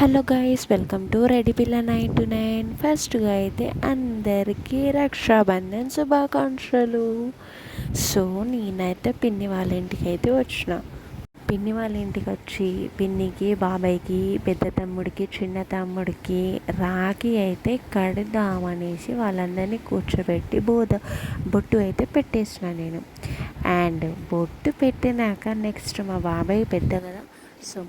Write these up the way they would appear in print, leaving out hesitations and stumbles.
Hello guys, welcome to ready పిల్ల 929. ఫస్ట్గా అయితే అందరికీ రక్షాబంధన్ శుభాకాంక్షలు. సో నేనైతే పిన్ని వాళ్ళ ఇంటికి అయితే వచ్చిన. పిన్ని వాళ్ళ ఇంటికి వచ్చి పిన్నికి, బాబాయ్కి, పెద్ద తమ్ముడికి, చిన్న తమ్ముడికి రాఖీ అయితే కడదామనేసి వాళ్ళందరినీ కూర్చోబెట్టి బొట్టు అయితే పెట్టేసిన నేను. అండ్ బొట్టు పెట్టినాక నెక్స్ట్ మా బాబాయ్ పెద్ద కదా, సో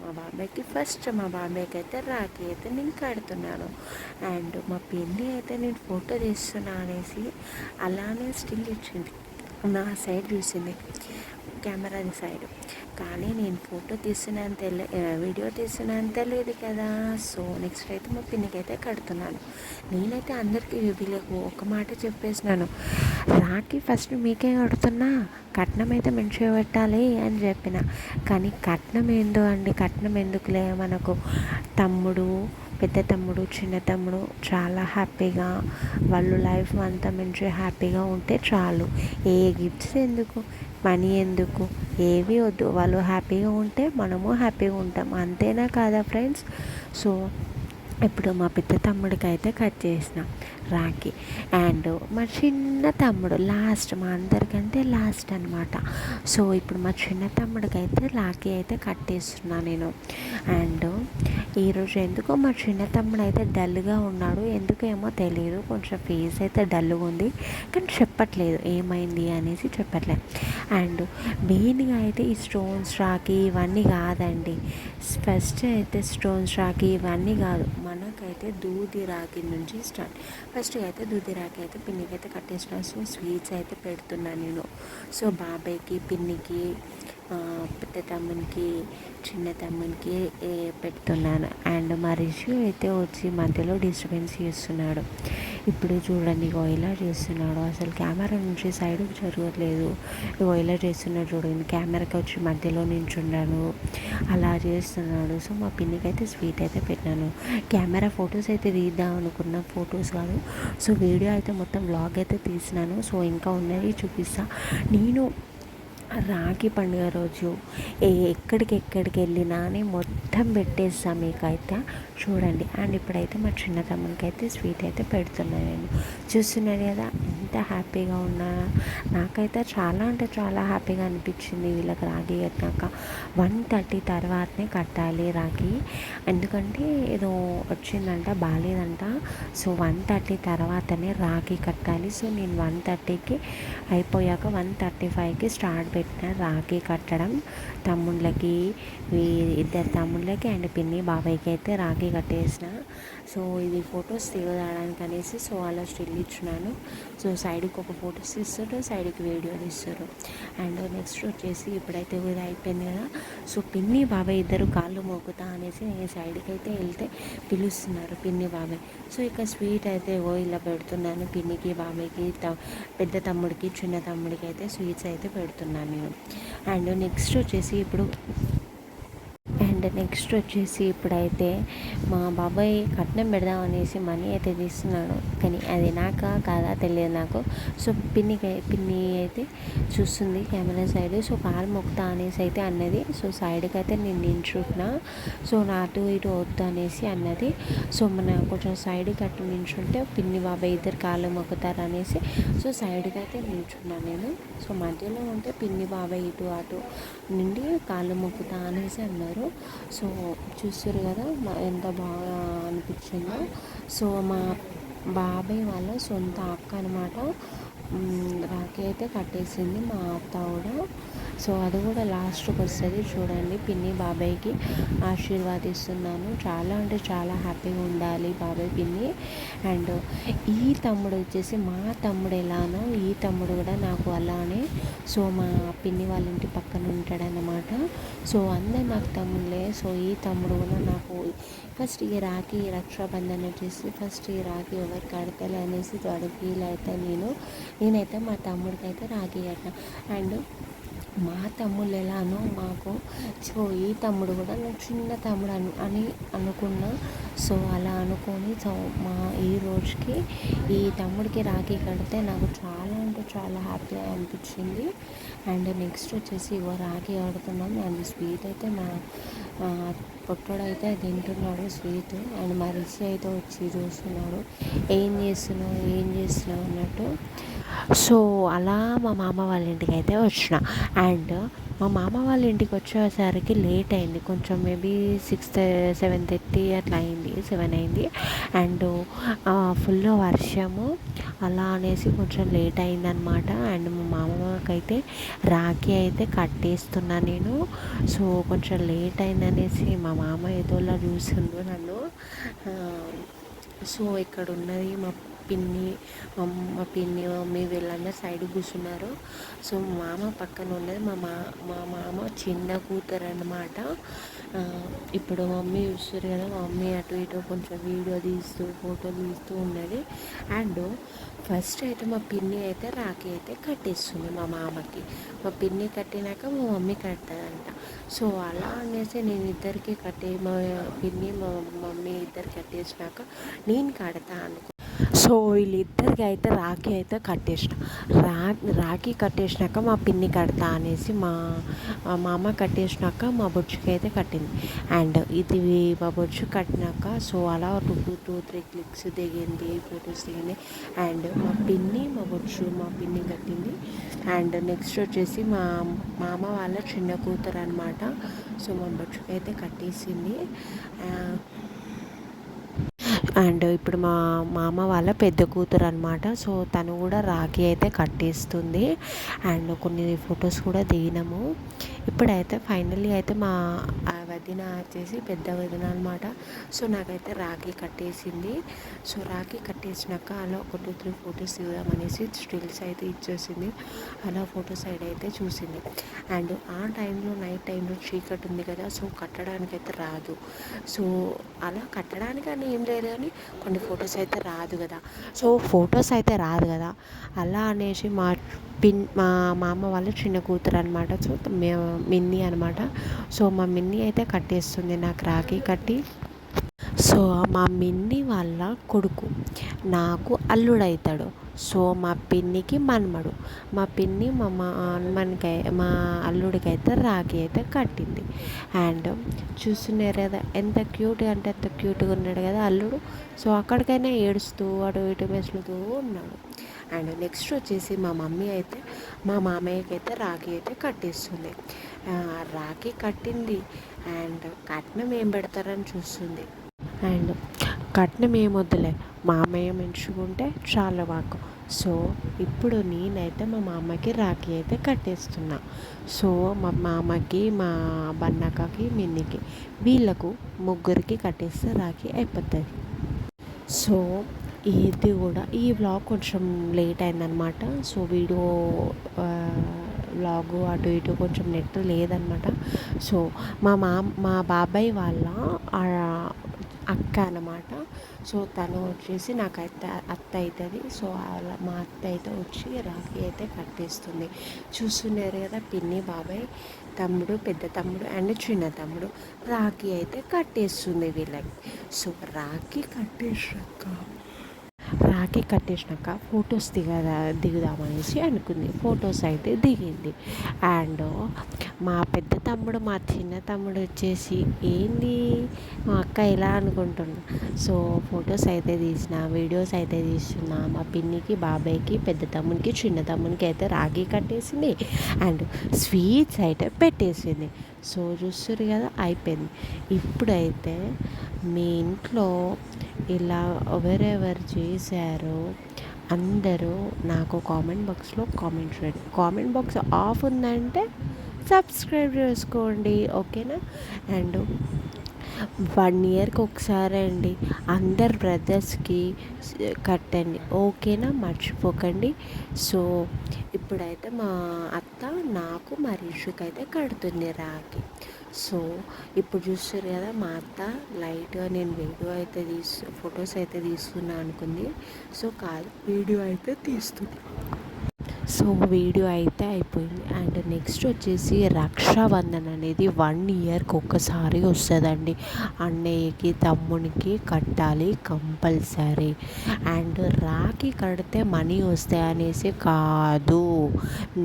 మా బాబాయ్కి అయితే రాఖీ అయితే నేను కడుతున్నాను. అండ్ మా పిన్ని అయితే నేను ఫోటో తీస్తున్నా అనేసి అలానే స్టిల్ ఇచ్చింది, నా సైడ్ చూసింది, కెమెరా సైడ్. కానీ నేను ఫోటో తీస్తున్నాను వీడియో తీస్తున్నాను తెలియదు కదా. సో నెక్స్ట్ అయితే మా పిన్నికి అయితే కడుతున్నాను. నేనైతే అందరికీ వీళ్ళకు ఒక మాట చెప్పేసినాను, రాఖీ ఫస్ట్ మీకే కడుతున్నా, కట్నం అయితే మంచిగా పెట్టాలి అని చెప్పిన. కానీ కట్నం ఏందో అండి, కట్నం ఎందుకులే, మనకు తమ్ముడు, పెద్ద తమ్ముడు, చిన్న తమ్ముడు చాలా హ్యాపీగా వాళ్ళు లైఫ్ అంతా మంచిగా హ్యాపీగా ఉంటే చాలు. ఏ గిఫ్ట్స్ ఎందుకు, మనీ ఎందుకు, ఏవి వద్దు. వాళ్ళు హ్యాపీగా ఉంటే మనము హ్యాపీగా ఉంటాం, అంతేనా కాదా ఫ్రెండ్స్? సో ఇప్పుడు మా పెద్ద తమ్ముడికి అయితే కట్ చేసిన రాఖీ. అండ్ మా చిన్న తమ్ముడు లాస్ట్, మా అందరికంటే లాస్ట్ అనమాట. సో ఇప్పుడు మా చిన్న తమ్ముడికి అయితే రాఖీ అయితే కట్టేస్తున్నా నేను. అండ్ ఈరోజు ఎందుకో మా చిన్న తమ్ముడు అయితే డల్గా ఉన్నాడు, ఎందుకేమో తెలియదు, కొంచెం ఫేస్ అయితే డల్గా ఉంది, కానీ చెప్పట్లేదు ఏమైంది అనేసి చెప్పట్లేదు. అండ్ మెయిన్గా అయితే ఈ స్టోన్స్ రాఖీ ఇవన్నీ కాదండి, ఫస్ట్ అయితే స్టోన్స్ రాఖీ ఇవన్నీ కాదు, మనకైతే దూది రాఖీ నుంచి స్టార్ట్. ఫస్ట్గా అయితే దూది రాఖీ అయితే పిన్నికి అయితే కట్టేసిన. సో స్వీట్స్ అయితే పెడుతున్నాను నేను. సో బాబాయ్కి, పిన్నికి, పెద్ద తమ్మునికి, చిన్న తమ్మునికి పెడుతున్నాను. అండ్ మా రిషి అయితే వచ్చి మధ్యలో డిస్టర్బెన్స్ చేస్తున్నాడు. ఇప్పుడు చూడండి, ఇలా చేస్తున్నాడు, అసలు కెమెరా నుంచి సైడ్కి జరగట్లేదు, ఇలా చేస్తున్నాడు చూడండి, కెమెరాకి వచ్చి మధ్యలో నించున్నాను, అలా చేస్తున్నాడు. సో మా పిన్నికి అయితే స్వీట్ అయితే పెట్టినాను. కెమెరా ఫొటోస్ అయితే తీద్దాం అనుకున్న, ఫొటోస్ కాదు, సో వీడియో అయితే మొత్తం వ్లాగ్ అయితే తీసినాను. సో ఇంకా ఉన్నది చూపిస్తా. నేను రాఖీ పండుగ రోజు ఎక్కడికి వెళ్ళినా అని మొత్తం పెట్టేస్తాను మీకైతే చూడండి. అండ్ ఇప్పుడైతే మా చిన్న తమ్మునికి అయితే స్వీట్ అయితే పెడుతున్నాను నేను. చూస్తున్నారు కదా ఎంత హ్యాపీగా ఉన్నా, నాకైతే చాలా అంటే చాలా హ్యాపీగా అనిపించింది. వీళ్ళకి రాఖీ కట్టినాక 1:30 తర్వాతనే కట్టాలి రాఖీ, ఎందుకంటే ఏదో వచ్చిందంట, బాగాలేదంట. సో 1:30 తర్వాతనే రాఖీ కట్టాలి. సో నేను 1:30కి అయిపోయాక 1:35కి స్టార్ట్ పెట్టిన రాఖీ కట్టడం తమ్ముళ్ళకి, ఇద్దరు తమ్ముళ్ళకి అండ్ పిన్ని బాబాయ్కి అయితే రాఖీ కట్టేసిన. సో ఇది ఫొటోస్ తీయడానికి అనేసి సో అలా స్టిల్ ఇచ్చినాను. సో సైడ్కి ఒక ఫొటోస్ తీస్తారు, సైడ్కి వీడియో తీస్తారు. అండ్ నెక్స్ట్ వచ్చేసి ఇప్పుడైతే ఇది అయిపోయింది కదా, సో పిన్ని బాబాయ్ ఇద్దరు కాళ్ళు మోగుతా అనేసి నేను సైడ్కి అయితే వెళ్తే పిలుస్తున్నారు పిన్ని బాబాయ్. సో ఇక స్వీట్ అయితే ఇలా పెడుతున్నాను పిన్నికి, బాబాయ్కి, పెద్ద తమ్ముడికి, చిన్న తమ్ముడికి అయితే స్వీట్స్ అయితే పెడుతున్నాను నేను. అండ్ నెక్స్ట్ వచ్చేసి ఇప్పుడైతే మా బాబాయ్ కట్నం పెడదాం అనేసి మనీ అయితే తీస్తున్నాడు, కానీ అది నాకా కాదా తెలియదు నాకు. సో పిన్ని అయితే చూస్తుంది కెమెరా సైడ్. సో కాలు మొక్కుతా అనేసి అయితే అన్నది. సో సైడ్కి అయితే నేను నించుంటున్నా, సో నా అటు ఇటు వద్దు అనేసి అన్నది. సో మన కొంచెం సైడ్కి అటు నించుంటే పిన్ని బాబాయ్ ఇద్దరు కాళ్ళు మొక్కుతారు అనేసి సో సైడ్కి అయితే నిల్చున్నాను నేను. సో మధ్యలో ఉంటే పిన్ని బాబాయ్ ఇటు అటు నుండి కాళ్ళు మొక్కుతా అనేసి అన్నారు. సో చూస్తారు కదా ఎంత బాగా అనిపించిందో. సో మా బాబాయ్ వాళ్ళ సొంత అక్క అనమాట, రాఖీ అయితే కట్టేసింది మా అత్త కూడా. సో అది కూడా లాస్ట్కి వస్తుంది చూడండి. పిన్ని బాబాయ్కి ఆశీర్వాదిస్తున్నాను, చాలా అంటే చాలా హ్యాపీగా ఉండాలి బాబాయ్ పిన్ని. అండ్ ఈ తమ్ముడు వచ్చేసి మా తమ్ముడు ఎలానో ఈ తమ్ముడు కూడా నాకు అలానే. సో మా పిన్ని వాళ్ళ ఇంటి పక్కన ఉంటాడనమాట. సో అందరు నాకు తమ్ముళ్ళే. సో ఈ తమ్ముడు కూడా నాకు ఫస్ట్ ఈ రాఖీ రక్షాబంధన్ వచ్చేసి ఫస్ట్ ఈ రాఖీ ఎవరు కడతాలి అనేసి వాడు ఫీల్ అయితే నేనైతే మా తమ్ముడికి అయితే రాఖీ కట్టిన. అండ్ మా తమ్ముళ్ళు ఎలానో మాకు, సో ఈ తమ్ముడు కూడా నేను చిన్న తమ్ముడు అని అనుకున్నా. సో అలా అనుకొని సో మా ఈ రోజుకి ఈ తమ్ముడికి రాఖీ కడితే నాకు చాలా అంటే చాలా హ్యాపీ అనిపించింది. అండ్ నెక్స్ట్ వచ్చేసి ఇగో రాఖీ ఆడుతున్నాం. అండ్ స్వీట్ అయితే మా పొట్టోడైతే తింటున్నాడు స్వీట్. అండ్ మా రిషి అయితే వచ్చి చూస్తున్నాడు, ఏం చేస్తున్నావు అన్నట్టు. సో అలా మా మామ వాళ్ళ ఇంటికి అయితే వచ్చిన. అండ్ మా మామ వాళ్ళ ఇంటికి వచ్చేసరికి లేట్ అయింది కొంచెం, మేబీ 7:30 అట్లా అయింది, 7 అయింది. అండ్ ఫుల్ వర్షము, అలా అనేసి కొంచెం లేట్ అయిందనమాట. అండ్ మా మామకైతే రాఖీ అయితే కట్టేస్తున్నా నేను. సో కొంచెం లేట్ అయిందనేసి మా మామ ఏదోలా చూసిండు నన్ను. సో ఇక్కడ ఉన్నది మా పిన్ని, మమ్మీ వీళ్ళందరూ సైడ్ కూర్చున్నారు. సో మా మామ పక్కన ఉన్నది మా మామ చిన్న కూతురు అన్నమాట. ఇప్పుడు మమ్మీ చూస్తారు కదా, మా మమ్మీ అటు ఇటు కొంచెం వీడియో తీస్తూ ఫోటోలు తీస్తూ ఉన్నది. అండ్ ఫస్ట్ అయితే మా పిన్ని అయితే రాఖీ అయితే కట్టేస్తుంది మా మామకి. మా పిన్ని కట్టినాక మా మమ్మీ కట్టదంట. సో అలా అనేసి నేను ఇద్దరికి మా పిన్ని మా మమ్మీ ఇద్దరు కట్టేసినాక నేను కడతా అనుకో. సో వీళ్ళిద్దరికి అయితే రాఖీ అయితే కట్టేసిన. రాఖీ కట్టేసినాక మా పిన్ని కడతా అనేసి మా అమ్మ కట్టేసినాక మా బొచ్చుకి అయితే కట్టింది. అండ్ ఇది మా బొచ్చు కట్టినాక సో అలా 2-3 క్లిక్స్ దిగింది, ఫొటోస్ దిగింది. అండ్ మా పిన్ని కట్టింది. అండ్ నెక్స్ట్ వచ్చేసి మా మామ వాళ్ళ చిన్న కూతురు అనమాట. సో మా బొచ్చుకి అయితే కట్టేసింది. అండ్ ఇప్పుడు మా మామ వాళ్ళ పెద్ద కూతురు అనమాట. సో తను కూడా రాఖీ అయితే కట్టేస్తుంది. అండ్ కొన్ని ఫొటోస్ కూడా దిగినాము. ఇప్పుడైతే ఫైనల్లీ అయితే మా వదిన వచ్చేసి పెద్ద వదిన అనమాట. సో నాకైతే రాఖీ కట్టేసింది. సో రాఖీ కట్టేసినాక అలా 1-2-3 ఫొటోస్ దిగుదామనేసి స్టిల్స్ అయితే ఇచ్చేసింది. అలా ఫొటో సైడ్ అయితే చూసింది. అండ్ ఆ టైంలో నైట్ టైంలో చీకటి ఉంది కదా, సో కట్టడానికైతే రాదు. సో అలా కట్టడానికి అని ఏం లేదు కానీ కొన్ని ఫొటోస్ అయితే రాదు కదా. అలా అనేసి మా మామ వాళ్ళ చిన్న కూతురు అనమాట. సో మిన్ని అనమాట. సో మా మిన్ని అయితే కట్టేస్తుంది నాకు రాఖీ కట్టి. సో మా మిన్ని వాళ్ళ కొడుకు నాకు అల్లుడవుతాడు. సో మా పిన్నికి మన్మడు. మా పిన్ని మా అల్లుడికి అయితే రాఖీ అయితే కట్టింది. అండ్ చూస్తున్నారు కదా ఎంత క్యూట్గా అంటే అంత క్యూట్గా ఉన్నాడు కదా అల్లుడు. సో అక్కడికైనా ఏడుస్తూ అటు ఇటు మెసులుతూ ఉన్నాడు. అండ్ నెక్స్ట్ వచ్చేసి మా మమ్మీ అయితే మా మామయ్యకి అయితే రాఖీ అయితే కట్టేస్తుంది. రాఖీ కట్టింది. అండ్ కట్నం ఏం పెడతారని చూస్తుంది. అండ్ కట్నం ఏమొద్దులే, మామయ్య మెచ్చుకుంటే చాలా మాకు. సో ఇప్పుడు నేనైతే మా మామకి రాఖీ అయితే కట్టేస్తున్నా. సో మా మామకి, మా బన్నక్కకి, మిన్నికి, వీళ్ళకు ముగ్గురికి కట్టేస్తే రాఖీ అయిపోతుంది. సో ఇది కూడా ఈ వ్లాగ్ కొంచెం లేట్ అయిందనమాట. సో వీడియో వ్లాగు అటు ఇటు కొంచెం నెట్ లేదనమాట. సో మా బాబాయ్ వాళ్ళ అక్క అన్నమాట. సో తను వచ్చేసి నాకైతే అత్త అవుతుంది. సో అలా మా అత్త అయితే వచ్చి రాఖీ అయితే కట్టేస్తుంది. చూస్తున్నారు కదా పిన్ని, బాబాయ్, తమ్ముడు, పెద్ద తమ్ముడు అండ్ చిన్న తమ్ముడు రాఖీ అయితే కట్టేస్తుంది వీళ్ళకి. సో రాఖీ కట్టేసినాక ఫొటోస్ దిగుదామనేసి అనుకుంది. ఫొటోస్ అయితే దిగింది. అండ్ మా పెద్ద తమ్ముడు, మా చిన్న తమ్ముడు వచ్చేసి ఏంది మా అక్క ఇలా అనుకుంటున్నా. సో ఫొటోస్ అయితే తీసిన, వీడియోస్ అయితే తీస్తున్నా. మా పిన్నికి, బాబాయ్కి, పెద్ద తమ్మునికి, చిన్న తమ్మునికి అయితే రాఖీ కట్టేసింది. అండ్ స్వీట్స్ అయితే పెట్టేసింది. సో చూస్తారు కదా అయిపోయింది. ఇప్పుడైతే మీ ఇంట్లో ఇలా ఎవరెవరు చేశారో అందరూ నాకు కామెంట్ బాక్స్లో కామెంట్ చేయండి. కామెంట్ బాక్స్ ఆఫ్ ఉందంటే సబ్స్క్రైబ్ చేసుకోండి, ఓకేనా. అండ్ 1 ఇయర్కి ఒకసారి అండి అందరు బ్రదర్స్కి కట్టండి, ఓకేనా, మర్చిపోకండి. సో ఇప్పుడైతే మా అత్త నాకు మా రిషుకి అయితే కడుతుంది రాఖీ. సో ఇప్పుడు చూస్తారు కదా మా అత్త లైట్గా నేను వీడియో అయితే ఫొటోస్ అయితే తీస్తున్నా అనుకుంది. సో కాదు, వీడియో అయితే తీస్తుంది. సో వీడియో అయితే అయిపోయింది. అండ్ నెక్స్ట్ వచ్చేసి రక్షాబంధన్ అనేది 1 ఇయర్కి ఒక్కసారి వస్తుందండి. అన్నయ్యకి తమ్మునికి కట్టాలి కంపల్సరీ. అండ్ రాఖీ కడితే మనీ వస్తాయి అనేసి కాదు,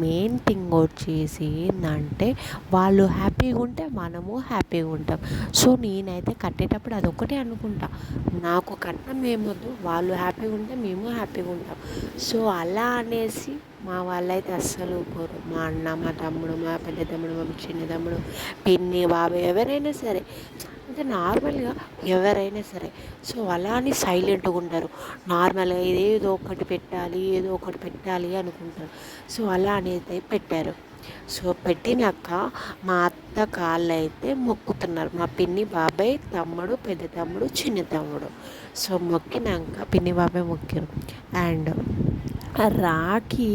మెయిన్ థింగ్ వచ్చేసి ఏంటంటే వాళ్ళు హ్యాపీగా ఉంటే మనము హ్యాపీగా ఉంటాం. సో నేనైతే కట్టేటప్పుడు అదొక్కటే అనుకుంటా, నాకు కట్నం ఏమొద్దు, వాళ్ళు హ్యాపీగా ఉంటే మేము హ్యాపీగా ఉంటాం. సో అలా అనేసి మా వాళ్ళైతే అస్సలు ఊరుకోరు. మా అన్న, మా తమ్ముడు, మా పెద్ద తమ్ముడు, మా చిన్న తమ్ముడు, పిన్ని, బాబాయ్ ఎవరైనా సరే, అంటే నార్మల్గా ఎవరైనా సరే. సో అలా అని సైలెంట్గా ఉంటారు. నార్మల్గా ఏదో ఒకటి పెట్టాలి, ఏదో ఒకటి పెట్టాలి అనుకుంటారు. సో అలా అనేది పెట్టారు. సో పెట్టినాక మా అత్త కాళ్ళు అయితే మొక్కుతున్నారు, మా పిన్ని, బాబాయ్, తమ్ముడు, పెద్ద తమ్ముడు, చిన్న తమ్ముడు. సో మొక్కినాక పిన్ని బాబాయ్ మొక్కారు. అండ్ రాఖీ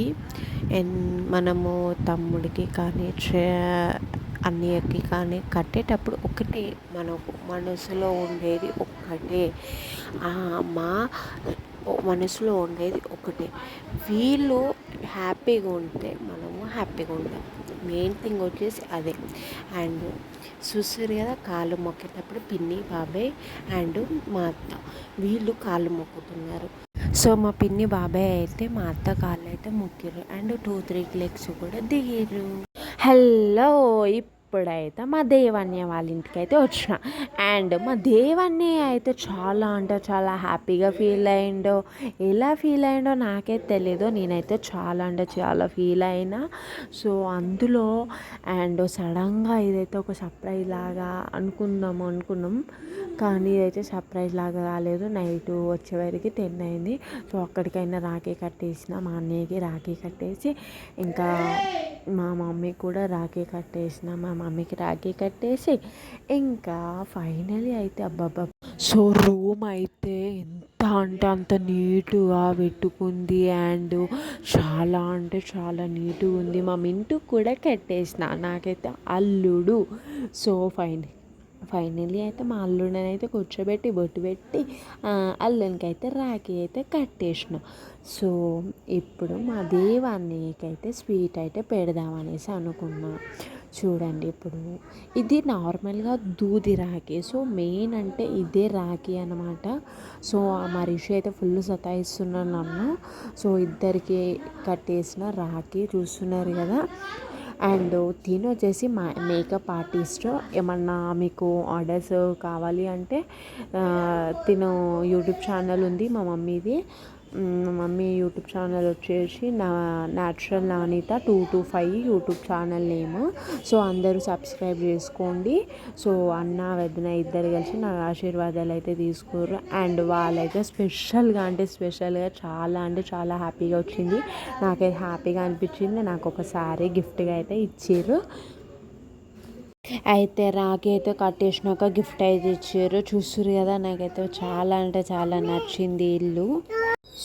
మనము తమ్ముడికి కానీ అన్నయ్యకి కానీ కట్టేటప్పుడు ఒకటే, మనకు మనసులో ఉండేది ఒక్కటే, మా మనసులో ఉండేది ఒకటే, వీళ్ళు హ్యాపీగా ఉంటే మనము హ్యాపీగా ఉంటాం. మెయిన్ థింగ్ వచ్చేసి అదే. అండ్ చూసారు కదా, కాళ్ళు మొక్కేటప్పుడు పిన్ని, బాబాయ్ అండ్ మా అత్త వీళ్ళు కాళ్ళు మొక్కుతున్నారు. సో మా పిన్ని, బాబాయ్ అయితే మా అత్త కాళ్ళు అయితే మొక్కిరు. అండ్ 2-3 లెగ్స్ కూడా దిగిరు. హలో, ఇప్పుడైతే మా దేవన్య వాళ్ళ ఇంటికి అయితే వచ్చిన. అండ్ మా దేవన్య అయితే చాలా అంటే చాలా హ్యాపీగా ఫీల్ అయిండో, ఎలా ఫీల్ అయిండో నాకే తెలీదు. నేనైతే చాలా అంటే చాలా ఫీల్ అయినా. సో అందులో అండ్ సడన్గా ఇదైతే ఒక సర్ప్రైజ్ లాగా అనుకున్నాం, కానీ ఇదైతే సర్ప్రైజ్ లాగా కాలేదు. నైట్ వచ్చేవరకు 10 అయింది. సో అక్కడికైనా రాఖీ కట్టేసిన, మా అన్నయ్యకి రాఖీ కట్టేసి, ఇంకా మా మమ్మీకి కూడా రాఖీ కట్టేసిన, మా మమ్మీకి రాఖీ కట్టేసి, ఇంకా ఫైనలీ అయితే అబ్బాబ్బా. సో రూమ్ అయితే ఎంత అంటే అంత నీట్గా పెట్టుకుంది. అండ్ చాలా అంటే చాలా నీట్గా ఉంది. మా మింటుకు కూడా కట్టేసిన, నాకైతే అల్లుడు. సో ఫైనలీ అయితే మా అల్లుడిని అయితే కూర్చోబెట్టి బొట్టు పెట్టి అల్లునికి అయితే రాఖీ అయితే కట్టేసిన. సో ఇప్పుడు మా దేవాన్నయ్యకైతే స్వీట్ అయితే పెడదామనేసి అనుకున్నా. చూడండి, ఇప్పుడు ఇది నార్మల్గా దూది రాఖీ. సో మెయిన్ అంటే ఇదే రాఖీ అనమాట. సో మా రిషి అయితే ఫుల్ సతాయిస్తున్నాను నన్ను. సో ఇద్దరికి కట్టేసిన రాఖీ చూస్తున్నారు కదా. అండ్ తిను వచ్చేసి మా మేకప్ ఆర్టిస్ట్. ఏమన్నా మీకు ఆర్డర్స్ కావాలి అంటే తిను యూట్యూబ్ ఛానల్ ఉంది మా మమ్మీది. మమ్మీ యూట్యూబ్ ఛానల్ వచ్చేసి natural Nanitha 225 YouTube channel name. So అందరూ సబ్స్క్రైబ్ చేసుకోండి. సో అన్న వదిన ఇద్దరు కలిసి నా ఆశీర్వాదాలు అయితే తీసుకోరు. అండ్ వాళ్ళైతే స్పెషల్గా చాలా అంటే చాలా హ్యాపీగా వచ్చింది. నాకైతే హ్యాపీగా అనిపించింది. నాకు ఒక శారీ గిఫ్ట్గా అయితే ఇచ్చారు. అయితే రాఖీ అయితే కట్టేసినాక గిఫ్ట్ అయితే ఇచ్చారు. చూస్తురు కదా, నాకైతే చాలా అంటే చాలా నచ్చింది ఇల్లు.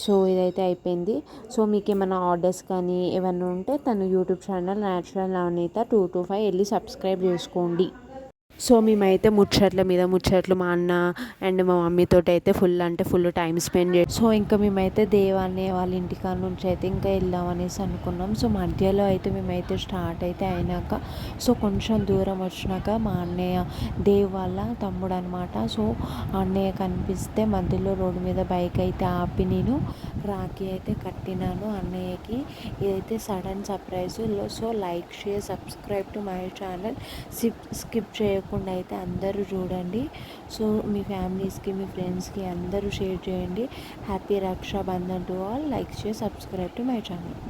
సో ఇదైతే అయిపోయింది. సో మీకు ఏమైనా ఆర్డర్స్ కానీ ఏమైనా ఉంటే తను యూట్యూబ్ ఛానల్ న్యాచురల్ నవనీత 225 వెళ్ళి సబ్స్క్రైబ్ చేసుకోండి. సో మేమైతే ముచ్చట్లు మా అన్న అండ్ మా మమ్మీతో అయితే ఫుల్ టైం స్పెండ్ చేసి, సో ఇంకా మేమైతే దేవాన్ని వాళ్ళ ఇంటికాడ నుంచి అయితే ఇంకా వెళ్దామనేసి అనుకున్నాం. సో మధ్యలో అయితే మేమైతే స్టార్ట్ అయితే అయినాక, సో కొంచెం దూరం వచ్చినాక మా అన్నయ్య దేవ్ వాళ్ళ తమ్ముడు అనమాట. సో అన్నయ్య కనిపిస్తే మధ్యలో రోడ్డు మీద బైక్ అయితే ఆపి నేను రాఖీ అయితే కట్టినాను అన్నయ్యకి. ఇదైతే sudden surprise. So like, share, subscribe to my channel. Skip చేయకుండా అయితే అందరూ చూడండి. సో మీ ఫ్యామిలీస్కి, మీ ఫ్రెండ్స్కి అందరూ షేర్ చేయండి. Happy Rakshabandhan to all. Like, share, subscribe to my channel.